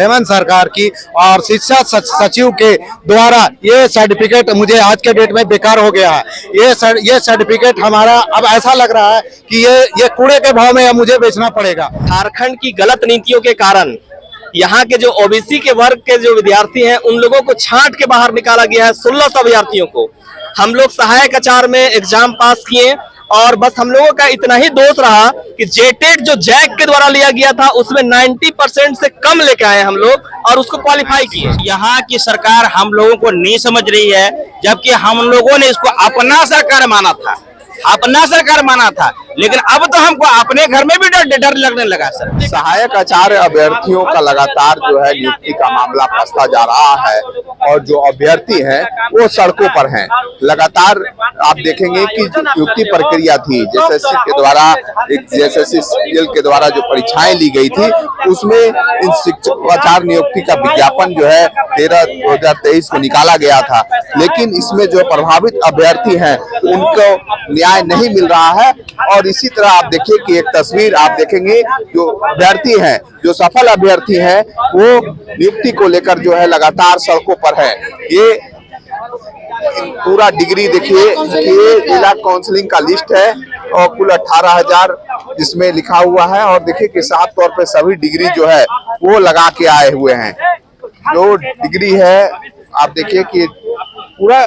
हेमंत सरकार की और शिक्षा सचिव के द्वारा ये सर्टिफिकेट मुझे आज के डेट में बेकार हो गया है। ये सर्टिफिकेट हमारा अब ऐसा लग रहा है कि ये कूड़े के भाव में मुझे बेचना पड़ेगा। झारखंड की गलत नीतियों के कारण यहाँ के जो ओबीसी के वर्ग के जो विद्यार्थी हैं उन लोगों को छांट के बाहर निकाला गया है। 1600 विद्यार्थियों को हम लोग सहायक आचार्य में एग्जाम पास किए और बस हम लोगों का इतना ही दोष रहा कि जेटेट जो जैक के द्वारा लिया गया था उसमें 90% से कम लेके आए हम लोग और उसको क्वालिफाई किए। यहाँ की सरकार हम लोगों को नहीं समझ रही है, जबकि हम लोगों ने इसको अपना सरकार माना था, लेकिन अब तो हमको अपने घर में भी डर लगने लगा। सर, सहायक आचार्य अभ्यर्थियों का लगातार जो है नियुक्ति का मामला फंसता जा रहा है और जो अभ्यर्थी हैं वो सड़कों पर हैं। लगातार आप देखेंगे कि जो नियुक्ति प्रक्रिया थी जेएसएससी के द्वारा, जेएसएससी के द्वारा जो परीक्षाएं ली गई थी उसमें इन शिक्षकाचार्य नियुक्ति का विज्ञापन जो है 13/2023 को निकाला गया था, लेकिन इसमें जो प्रभावित अभ्यर्थी हैं उनको न्याय नहीं मिल रहा है। और इसी तरह आप देखिए कि एक तस्वीर आप देखेंगे, जो अभ्यर्थी हैं, जो सफल अभ्यर्थी हैं, वो नियुक्ति को लेकर जो है लगातार सड़कों पर है। ये पूरा डिग्री देखिए, ये जिला काउंसलिंग का लिस्ट है और कुल 18,000 इसमें लिखा हुआ है और देखिए कि साफ तौर पे सभी डिग्री जो है वो लगा के आए हुए हैं। जो डिग्री है आप देखिए कि पूरा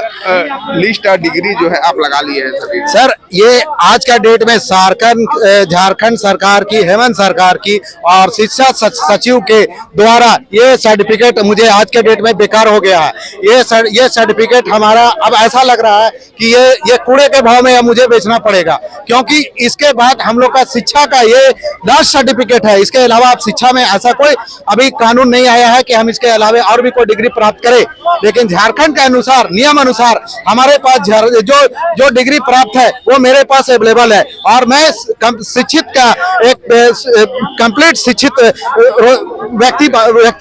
लिस्ट और डिग्री जो है आप लगा लिए हैं सभी। सर, ये आज का डेट में झारखंड सरकार की, हेमंत सरकार की और शिक्षा सचिव के द्वारा ये सर्टिफिकेट मुझे आज के डेट में बेकार हो गया है। ये सर्टिफिकेट हमारा अब ऐसा लग रहा है कि ये कूड़े के भाव में मुझे बेचना पड़ेगा, क्योंकि इसके बाद हम लोग का शिक्षा का ये लास्ट सर्टिफिकेट है। इसके अलावा आप शिक्षा में ऐसा कोई अभी कानून नहीं आया है कि हम इसके अलावा और भी कोई डिग्री प्राप्त करें, लेकिन झारखंड के अनुसार, नियम अनुसार हमारे पास जो डिग्री प्राप्त है वो मेरे पास अवेलेबल है और मैं शिक्षित का एक कंप्लीट शिक्षित व्यक्ति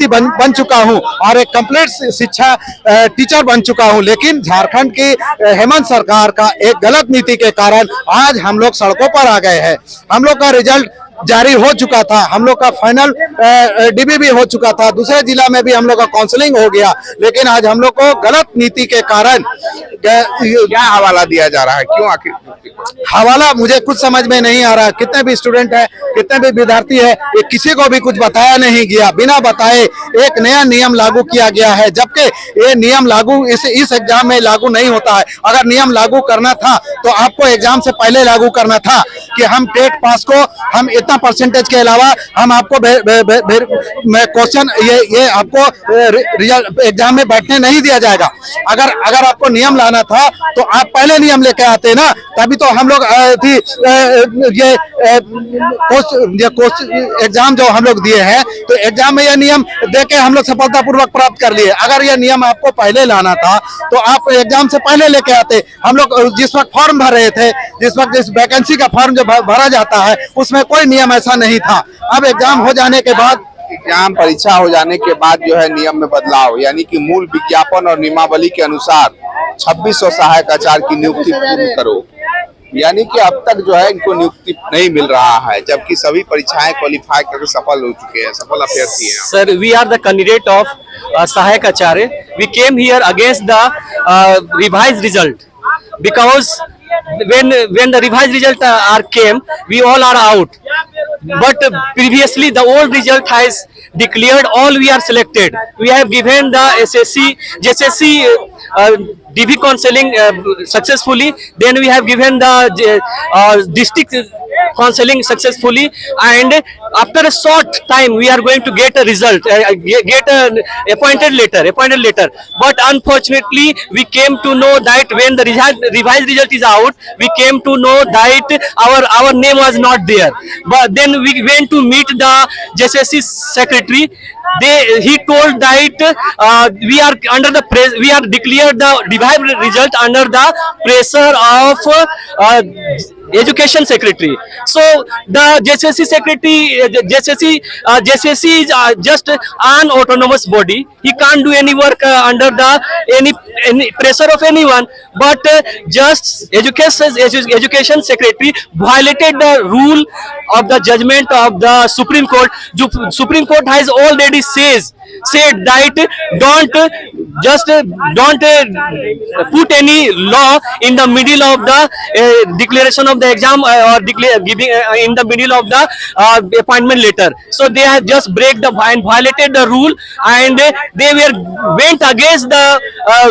बन चुका हूं और एक कंप्लीट शिक्षा टीचर बन चुका हूं। लेकिन झारखंड की हेमंत सरकार का एक गलत नीति के कारण आज हम लोग सड़कों पर आ गए हैं। हम लोग का रिजल्ट जारी हो चुका था, हम लोग का फाइनल डीबी भी हो चुका था, दूसरे जिला में भी हम लोग का काउंसलिंग हो गया, लेकिन आज हम लोग को गलत नीति के कारण क्या हवाला दिया जा रहा है? क्यों आखिर हवाला मुझे कुछ समझ में नहीं आ रहा। कितने भी स्टूडेंट है, कितने भी विद्यार्थी है, ये किसी को भी कुछ बताया नहीं गया। बिना बताए एक नया नियम लागू किया गया है, जबकि ये नियम लागू इस एग्जाम में लागू नहीं होता है। अगर नियम लागू करना था तो आपको एग्जाम से पहले लागू करना था कि हम टेट पास को हम इतना परसेंटेज के अलावा हम आपको क्वेश्चन ये आपको रिजल्ट एग्जाम में बैठने नहीं दिया जाएगा। अगर आपको नियम लाना था तो आप पहले नियम लेके आते ना, तभी तो हम लोग ये एग्जाम जो हम लोग दिए हैं तो एग्जाम में ये नियम देके हम लोग सफलतापूर्वक प्राप्त कर लिए। अगर ये नियम आपको पहले लाना था तो आप एग्जाम से पहले लेके आते। हम लोग जिस वक्त फॉर्म भर रहे थे, जिस वक्त जिस वैकेंसी का फॉर्म जो भरा जाता है उसमें कोई नियम ऐसा नहीं था। अब एग्जाम हो जाने के बाद, एग्जाम परीक्षा हो जाने के बाद जो है नियम में बदलाव, यानी कि मूल विज्ञापन और नियमावली के अनुसार 2600 सहायक आचार्य की नियुक्ति पूर्ण करो, यानी कि अब तक जो है इनको नियुक्ति नहीं मिल रहा है, जबकि सभी परीक्षाएं क्वालिफाई करके सफल हो चुके हैं, सफल अभ्यर्थी हैं। Sir, we are the candidate of सहायक आचार्य। We came here against the revised result because when the revised result came, we all are out, but previously the old result has declared all we are selected. We have given the JSSC DV counseling successfully, then we have given the district counseling successfully, and after a short time we are going to get a result, get an appointed letter. But unfortunately we came to know that when the revised result is out, we came to know that our name was not there. But then we went to meet the JSSC secretary. He told that we are under the we are declared the revised result under the pressure of education secretary. So the JSSC secretary, JSSC is just an autonomous body. He can't do any work under the any pressure of anyone, but just education secretary violated the rule of the judgment of the Supreme Court. Supreme Court has already said that don't put any law in the middle of the declaration of the exam or giving in the middle of the appointment letter. So they have just violated the rule, and they went against the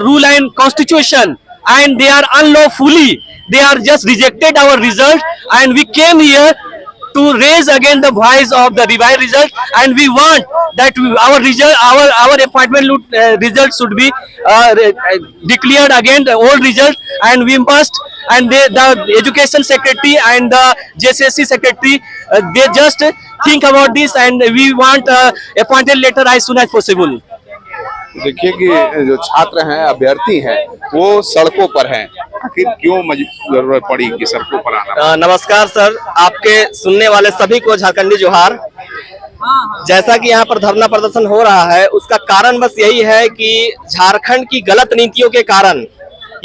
rule and constitution, and they are unlawfully, they are just rejected our result, and we came here to raise again the voice of the revised result, and we want that our result, our appointment result should be declared again the old result, and we must, and the education secretary and the JSSC secretary, they just think about this, and we want appointed letter as soon as possible. देखिए कि जो छात्र हैं, अभ्यर्थी हैं, वो सड़कों पर हैं। आखिर क्यों जरूरत पड़ी कि सड़कों पर आना? नमस्कार सर, आपके सुनने वाले सभी को झारखंडी जोहार। जैसा कि यहाँ पर धरना प्रदर्शन हो रहा है, उसका कारण बस यही है कि झारखंड की गलत नीतियों के कारण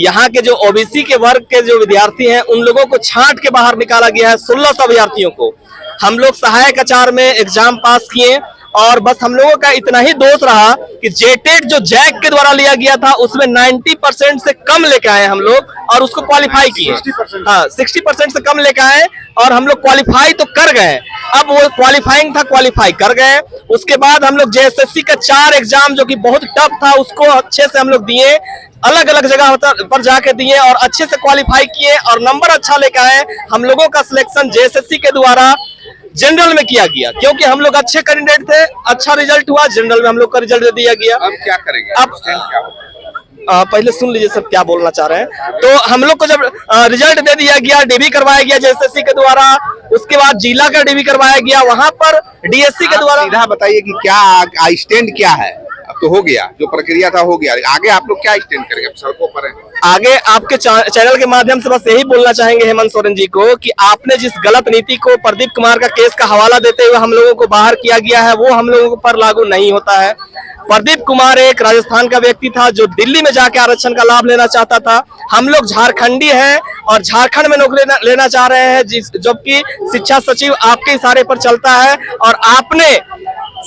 यहाँ के जो ओबीसी के वर्ग के जो विद्यार्थी हैं, उन लोगों को छांट के बाहर निकाला गया है। 1600 अभ्यर्थियों को हम लोग सहायक आचार्य में एग्जाम पास किए, और बस हम लोगों का इतना ही दोष रहा कि जेटेट जो जैक के द्वारा लिया गया था उसमें 90% से कम लेके आए हम लोग, और उसको क्वालिफाई किए। हाँ, 60% से कम लेके आए और हम लोग क्वालिफाई तो कर गए। अब वो क्वालिफाइंग था, क्वालिफाई कर गए। उसके बाद हम लोग जेएसएससी का 4 एग्जाम जो कि बहुत टफ था, उसको अच्छे से हम लोग दिए, अलग अलग जगह पर जाके दिए और अच्छे से क्वालिफाई किए और नंबर अच्छा लेके आए। हम लोगों का सिलेक्शन जेएसएससी के द्वारा जनरल में किया गया, क्योंकि हम लोग अच्छे कैंडिडेट थे, अच्छा रिजल्ट हुआ, जनरल में हम लोग का रिजल्ट दे दिया गया। अब क्या करेंगे? अब पहले सुन लीजिए सब क्या बोलना चाह रहे हैं। तो हम लोग को जब रिजल्ट दे दिया गया, डीबी करवाया गया जेएसएससी के द्वारा, उसके बाद जिला का डीबी करवाया गया, वहां पर डीएससी के द्वारा। सीधा बताइए कि क्या स्टैंड क्या है? अब तो हो गया, जो प्रक्रिया था हो गया, आगे आप लोग क्या स्टैंड करेंगे? सड़कों पर हैं। आगे आपके चैनल के माध्यम से बस यही बोलना चाहेंगे हेमंत सोरेन जी को कि आपने जिस गलत नीति को प्रदीप कुमार का केस का हवाला देते हुए हम लोगों को बाहर किया गया है, वो हम लोगों पर लागू नहीं होता है। प्रदीप कुमार एक राजस्थान का व्यक्ति था जो दिल्ली में जाके आरक्षण का लाभ लेना चाहता था। हम लोग झारखंडी हैं और झारखंड में नौकरी लेना चाह रहे हैं, जबकि शिक्षा सचिव आपके इशारे पर चलता है, और आपने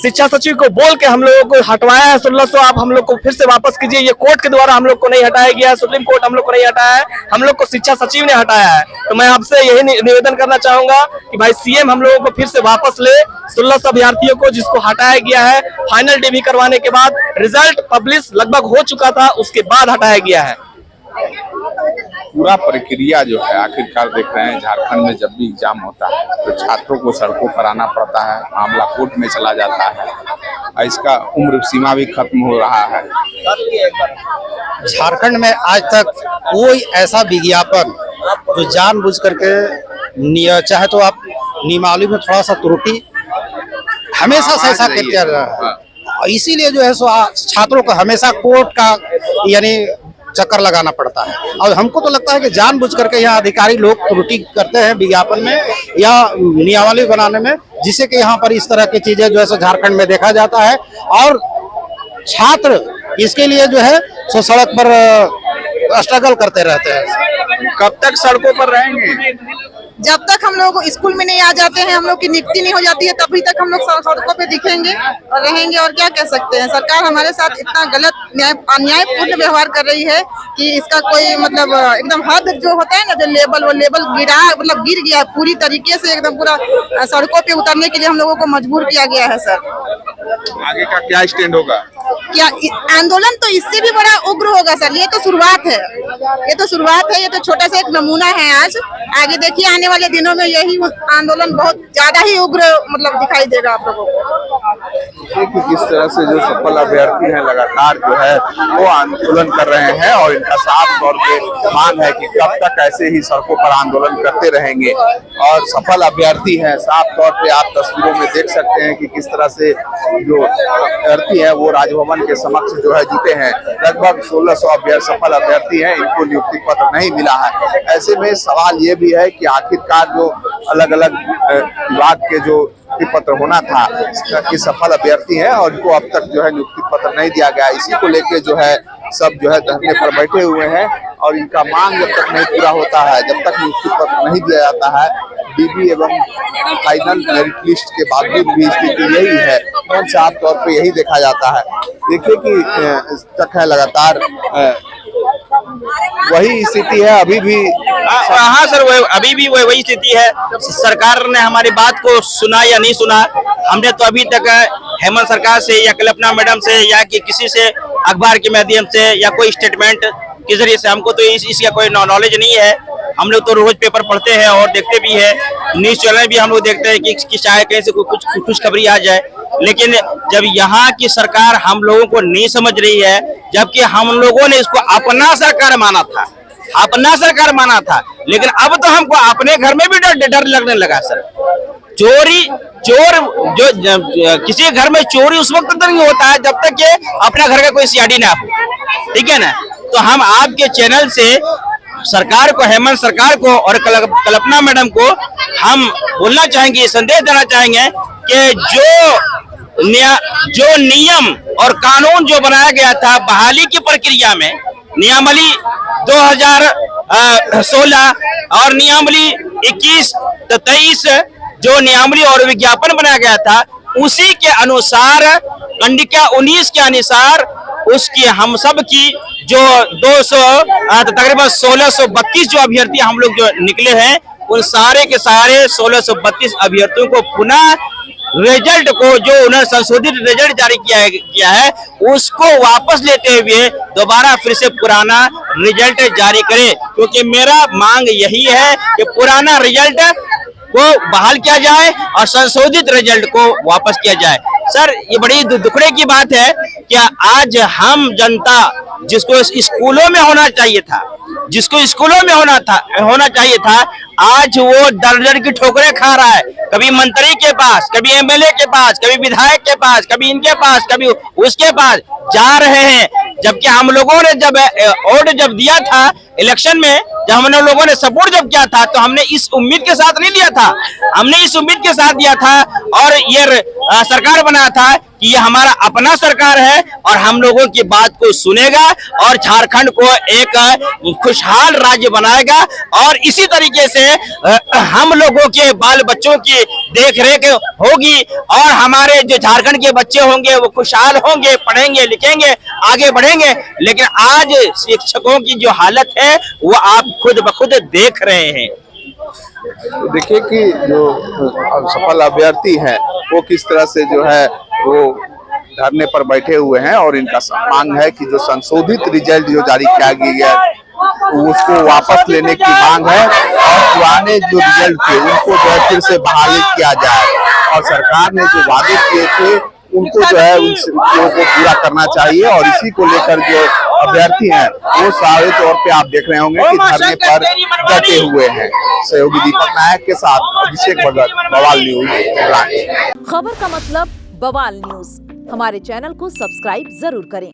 शिक्षा सचिव को बोल के हम लोगों को हटवाया है। 1600 आप हम लोग को फिर से वापस कीजिए। ये कोर्ट के द्वारा हम लोग को नहीं हटाया गया है, सुप्रीम कोर्ट हम लोग को नहीं हटाया है, हम लोग को शिक्षा सचिव ने हटाया है। तो मैं आपसे यही निवेदन करना चाहूंगा कि भाई सीएम हम लोगों को फिर से वापस ले। 1600 अभ्यर्थियों को जिसको हटाया गया है, फाइनल डीबी करवाने के बाद रिजल्ट पब्लिश लगभग हो चुका था, उसके बाद हटाया गया है। पूरा प्रक्रिया जो है, आखिरकार देख रहे हैं झारखंड में जब भी एग्जाम होता है तो छात्रों को सड़कों पर आना पड़ता है, मामला कोर्ट में चला जाता है, और इसका उम्र सीमा भी खत्म हो रहा है। झारखंड में आज तक कोई ऐसा विज्ञापन जो जानबूझ करके, चाहे तो आप नियमावली में थोड़ा सा त्रुटि, हमेशा से ऐसा करते रहा है। इसीलिए जो है सो छात्रों को हमेशा कोर्ट का यानी चक्कर लगाना पड़ता है। और हमको तो लगता है कि जानबूझ करके यहाँ अधिकारी लोग त्रुटि करते हैं विज्ञापन में या नियमावली बनाने में, जिससे कि यहाँ पर इस तरह की चीजें जो है सो झारखंड में देखा जाता है। और छात्र इसके लिए जो है सो सड़क पर स्ट्रगल करते रहते हैं। कब तक सड़कों पर रहेंगे? जब तक हम लोग स्कूल में नहीं आ जाते हैं, हम लोग की नियुक्ति नहीं हो जाती है, तभी तक हम लोग सड़कों पे दिखेंगे और रहेंगे। और क्या कह सकते हैं, सरकार हमारे साथ इतना गलत अन्यायपूर्ण व्यवहार कर रही है कि इसका कोई मतलब एकदम हद जो होता है ना, जो लेवल, वो लेवल गिर गया पूरी तरीके से, एकदम पूरा सड़कों पे उतरने के लिए हम लोगों को मजबूर किया गया है। सर आगे का क्या स्टैंड होगा? क्या आंदोलन तो इससे भी बड़ा उग्र होगा सर। ये तो शुरुआत है, ये तो शुरुआत है, ये तो छोटा सा एक नमूना है। आज आगे देखिए आने वाले दिनों में यही आंदोलन बहुत ज्यादा ही उग्र मतलब दिखाई देगा आप लोगों को। कि किस तरह से जो सफल अभ्यर्थी हैं लगातार जो है वो आंदोलन कर रहे हैं, और इनका साफ तौर पे मांग है कि कब तक ऐसे ही सड़कों पर आंदोलन करते रहेंगे। और सफल अभ्यर्थी हैं, साफ तौर पे आप तस्वीरों में देख सकते हैं कि किस तरह से जो अभ्यर्थी है वो राजभवन के समक्ष जो है जुटे हैं। लगभग 1600 सफल अभ्यर्थी हैं, इनको नियुक्ति पत्र नहीं मिला है। ऐसे में सवाल ये भी है कि आखिरकार जो अलग अलग विभाग के जो नियुक्ति पत्र होना था, कि सफल अभ्यर्थी हैं और इनको अब तक जो है नियुक्ति पत्र नहीं दिया गया, इसी को लेके जो है सब जो है धरने पर बैठे हुए हैं और इनका मांग जब तक नहीं पूरा होता है, जब तक नियुक्ति पत्र नहीं दिया जाता है, डीबी एवं फाइनल मेरिट लिस्ट के बावजूद भी स्थिति यही है। साफ तौर पे यही देखा जाता है। देखिए कि तक है लगातार वही स्थिति है अभी भी। हाँ सर, अभी भी वही स्थिति है। सरकार ने हमारी बात को सुना या नहीं सुना, हमने तो अभी तक हेमंत सरकार से या कल्पना मैडम से या कि किसी से अखबार के माध्यम से या कोई स्टेटमेंट के जरिए से हमको तो इसका कोई नॉलेज नहीं है। हम लोग तो रोज पेपर पढ़ते हैं और देखते भी है, न्यूज चैनल भी हम लोग देखते हैं कि शायद कहीं से कुछ खुशखबरी आ जाए। लेकिन जब यहाँ की सरकार हम लोगों को नहीं समझ रही है, जबकि हम लोगों ने इसको अपना सरकार माना था, अपना सरकार माना था, लेकिन अब तो हमको अपने घर में भी डर लगने लगा सर। चोर जो किसी घर में चोरी उस वक्त तक नहीं होता है जब तक कि अपना घर का कोई सीआईडी ना हो, ठीक है ना। तो हम आपके चैनल से सरकार को, हेमंत सरकार को और कल्पना मैडम को हम बोलना चाहेंगे, संदेश देना चाहेंगे कि जो नियम और कानून जो बनाया गया था बहाली की प्रक्रिया में, नियमावली 2016 और नियमावली 21-23 जो नियमावली और विज्ञापन बनाया गया था, उसी के अनुसार कंडिका 19 के अनुसार उसकी हम सब की जो 200 तकरीबन 1632 जो अभ्यर्थी हम लोग जो निकले हैं, उन सारे के सारे 1632 अभ्यर्थियों को पुनः रिजल्ट को जो उन्होंने संशोधित रिजल्ट जारी किया है उसको वापस लेते हुए दोबारा फिर से पुराना रिजल्ट जारी करें, क्योंकि मेरा मांग यही है कि पुराना रिजल्ट को बहाल किया जाए और संशोधित रिजल्ट को वापस किया जाए। सर, ये बड़ी दुखड़े की बात है कि आज हम जनता जिसको स्कूलों में होना चाहिए था, जिसको स्कूलों में होना चाहिए था, आज वो दर की ठोकरें खा रहा है। कभी मंत्री के पास, कभी एमएलए के पास, कभी विधायक के पास, कभी इनके पास, कभी उसके पास जा रहे हैं। जबकि हम लोगों ने जब वोट जब दिया था इलेक्शन में, जब हम लोगों ने सपोर्ट जब किया था, तो हमने इस उम्मीद के साथ नहीं दिया था, हमने इस उम्मीद के साथ दिया था और ये सरकार बनाया था कि ये हमारा अपना सरकार है और हम लोगों की बात को सुनेगा और झारखंड को एक खुशहाल राज्य बनाएगा और इसी तरीके से हम लोगों के बाल बच्चों की देखरेख होगी और हमारे जो झारखंड के बच्चे होंगे वो खुशहाल होंगे, पढ़ेंगे, लिखेंगे, आगे बढ़ेंगे। लेकिन आज शिक्षकों की जो हालत है वो आप खुद ब खुद देख रहे हैं। तो देखिए कि जो सफल अभ्यर्थी हैं वो किस तरह से जो है वो धरने पर बैठे हुए हैं और इनका मांग है कि जो संशोधित रिजल्ट जो जारी किया गया उसको वापस लेने की मांग है और पुराने जो रिजल्ट थे उनको जो है फिर से बहाली किया जाए और सरकार ने जो वादे किए थे उनको जो है उन को पूरा करना चाहिए। और इसी को लेकर जो अभ्यर्थी हैं वो सारे तौर पे आप देख रहे होंगे कि धरने पर डटे हुए हैं। सहयोगी दीपक नायक के साथ अभिषेक भगत, बवाल न्यूज। खबर का मतलब बवाल न्यूज। हमारे चैनल को सब्सक्राइब जरूर करें।